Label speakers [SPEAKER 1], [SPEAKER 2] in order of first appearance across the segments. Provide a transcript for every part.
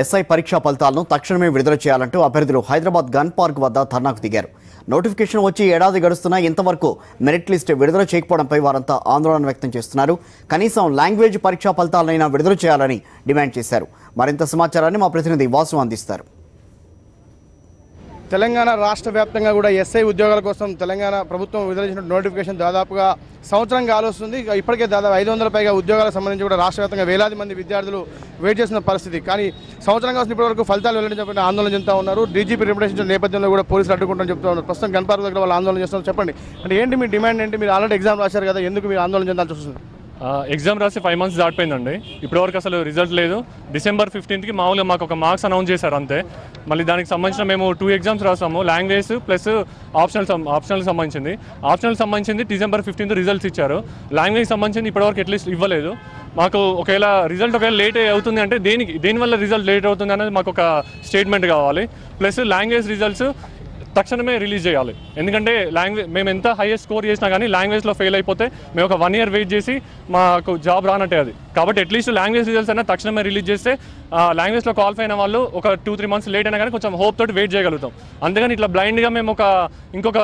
[SPEAKER 1] SI పరీక్షా ఫలితాలను తక్షణమే విడుదల చేయాలంటూ అభ్యర్థులు హైదరాబాద్ గన్ పార్క్ వద్ద ధర్నాకు దిగారు. నోటిఫికేషన్ వచ్చి ఏడాది గడుస్తున్నా ఇంతవరకు మెరిట్ లిస్ట్ విడుదల చేయకపోవడంపై వారంతా ఆందోళన వ్యక్తం చేస్తున్నారు. కనీసం లాంగ్వేజ్ పరీక్షా ఫలితాలనైనా విడుదల చేయాలని డిమాండ్ చేశారు. మరింత సమాచారాన్ని మా ప్రతినిధి వాసు అందిస్తారు.
[SPEAKER 2] తెలంగాణ రాష్ట్ర వ్యాప్తంగా కూడా ఎస్ఐ ఉద్యోగాల కోసం తెలంగాణ ప్రభుత్వం విడుదల చేసిన నోటిఫికేషన్ దాదాపుగా సంవత్సరం కాలుస్తుంది. ఇప్పటికే దాదాపు 500 పైగా ఉద్యోగాలకు సంబంధించి కూడా రాష్ట్ర వ్యాప్తంగా వేలాది మంది విద్యార్థులు వెయిట్ చేసిన పరిస్థితి. కానీ సంవత్సరం కాసిన ఇప్పటివరకు ఫలితాలు వెల్లడించబడిన ఆందోళన చెందుతూ ఉన్నారు. డీజీపీ రిప్రజెంటేషన్ నేపథ్యంలో కూడా పోలీసులు అడ్డుకుంటారని చెప్తూ ఉన్నారు. ప్రస్తుతం గన్ పార్క్ దగ్గర వాళ్ళు ఆందోళన చేస్తున్నారు. చెప్పండి, అంటే ఏంటి మీ డిమాండ్ ఏంటి? మీరు ఆల్రెడీ ఎగ్జామ్ రాశారు కదా, ఎందుకు మీరు ఆందోళన చెందాల్సి వస్తుంది?
[SPEAKER 3] ఎగ్జామ్ రాసి 5 months దాటిపోయిందండి. ఇప్పటివరకు అసలు రిజల్ట్ లేదు. December 15కి మామూలుగా మాకు ఒక మార్క్స్ అనౌన్స్ చేశారు అంతే. మళ్ళీ దానికి సంబంధించిన మేము 2 ఎగ్జామ్స్ రాసాము, లాంగ్వేజ్ ప్లస్ ఆప్షనల్ సంబంధించింది December 15th రిజల్ట్స్ ఇచ్చారు. లాంగ్వేజ్ సంబంధించింది ఇప్పటివరకు అట్లీస్ట్ ఇవ్వలేదు. మాకు ఒకవేళ లేట్ అవుతుంది అంటే దేనివల్ల రిజల్ట్ లేట్ అవుతుంది అనేది మాకు ఒక స్టేట్మెంట్ కావాలి. ప్లస్ లాంగ్వేజ్ రిజల్ట్స్ తక్షణమే రిలీజ్ చేయాలి. ఎందుకంటే మేము ఎంత హైయెస్ట్ స్కోర్ చేసినా కానీ లాంగ్వేజ్లో ఫెయిల్ అయిపోతే మేము ఒక 1 year వెయిట్ చేసి మాకు జాబ్ రానట్టే అది. కాబట్టి అట్లీస్ట్ లాంగ్వేజ్ రిజల్ట్స్ అయినా తక్షణమే రిలీజ్ చేస్తే లాంగ్వేజ్లో క్వాలిఫై అయిన వాళ్ళు ఒక 2-3 months లేట్ అయినా కానీ కొంచెం హోప్ తోటి వెయిట్ చేయగలుగుతాం. అందుకని ఇట్లా బ్లైండ్గా మేము ఇంకొక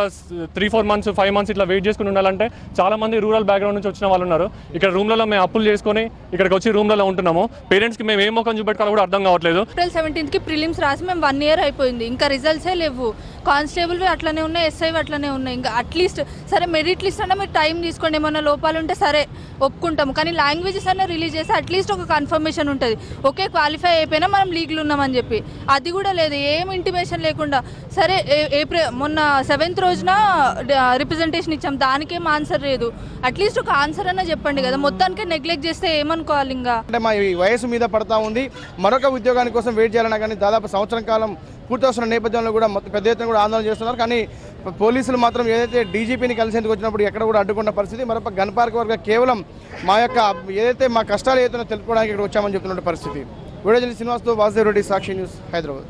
[SPEAKER 3] 3-4 months 5 months ఇట్లా వెయిట్ చేసుకుని ఉండాలంటే చాలామంది రూరల్ బ్యాక్గ్రౌండ్ నుంచి వచ్చిన వాళ్ళు ఉన్నారు. ఇక్కడ రూమ్లలో మేము అప్పులు చేసుకొని ఇక్కడికి వచ్చి రూమ్లలో ఉంటున్నాము. పేరెంట్స్కి మేము ఏ మొక్కం చూపెట్టుకోవాలో కూడా అర్థం కావట్లేదు.
[SPEAKER 4] April 17th ప్రిలిమ్స్ రాసి మేము 1 year అయిపోయింది, ఇంకా రిజల్ట్సే లేవు. కానిస్టేబుల్ అట్లనే ఉన్నాయి, ఎస్ఐ అట్లనే ఉన్నాయి. ఇంకా అట్లీస్ట్ సరే మెరిట్ లిస్ట్ అన్నా మీరు టైం తీసుకోండి, ఏమన్నా లోపాలు ఉంటే సరే ఒప్పుకుంటాము. కానీ లాంగ్వేజెస్ అన్నా రిలీజ్ చేస్తే అట్లీస్ట్ ఒక కన్ఫర్మేషన్ ఉంటుంది, ఓకే క్వాలిఫై అయిపోయినా మనం లీగ్లు ఉన్నామని చెప్పి. అది కూడా లేదు, ఏం ఇంటిమేషన్ లేకుండా. సరే మొన్న 7th రోజున రిప్రజెంటేషన్ ఇచ్చాం, దానికేం ఆన్సర్ లేదు. అట్లీస్ట్ ఒక ఆన్సర్ అన్నా చెప్పండి కదా. మొత్తానికి నెగ్లెక్ట్ చేస్తే ఏమనుకోవాలి? ఇంకా
[SPEAKER 2] అంటే మా వయసు మీద పడతా ఉంది, మరొక ఉద్యోగాని కోసం వెయిట్ చేయాలన్నా కానీ దాదాపు సంవత్సరం కాలం పూర్తి వస్తున్న నేపథ్యంలో కూడా పెద్ద ఎత్తున కూడా ఆందోళన చేస్తున్నారు. కానీ పోలీసులు మాత్రం ఏదైతే డీజీపీని కలిసేందుకు వచ్చినప్పుడు ఎక్కడ కూడా అడ్డుకున్న పరిస్థితి. మరొక గన్ పార్క్ వరకు కేవలం మా యొక్క ఏదైతే మా కష్టాలు ఏదైతే తెలుపుకోవడానికి ఇక్కడ వచ్చామని చెప్తున్న పరిస్థితి. వీడియో శ్రీనివాస్తో వాసుదేవ్ రెడ్డి, సాక్షి న్యూస్, హైదరాబాద్.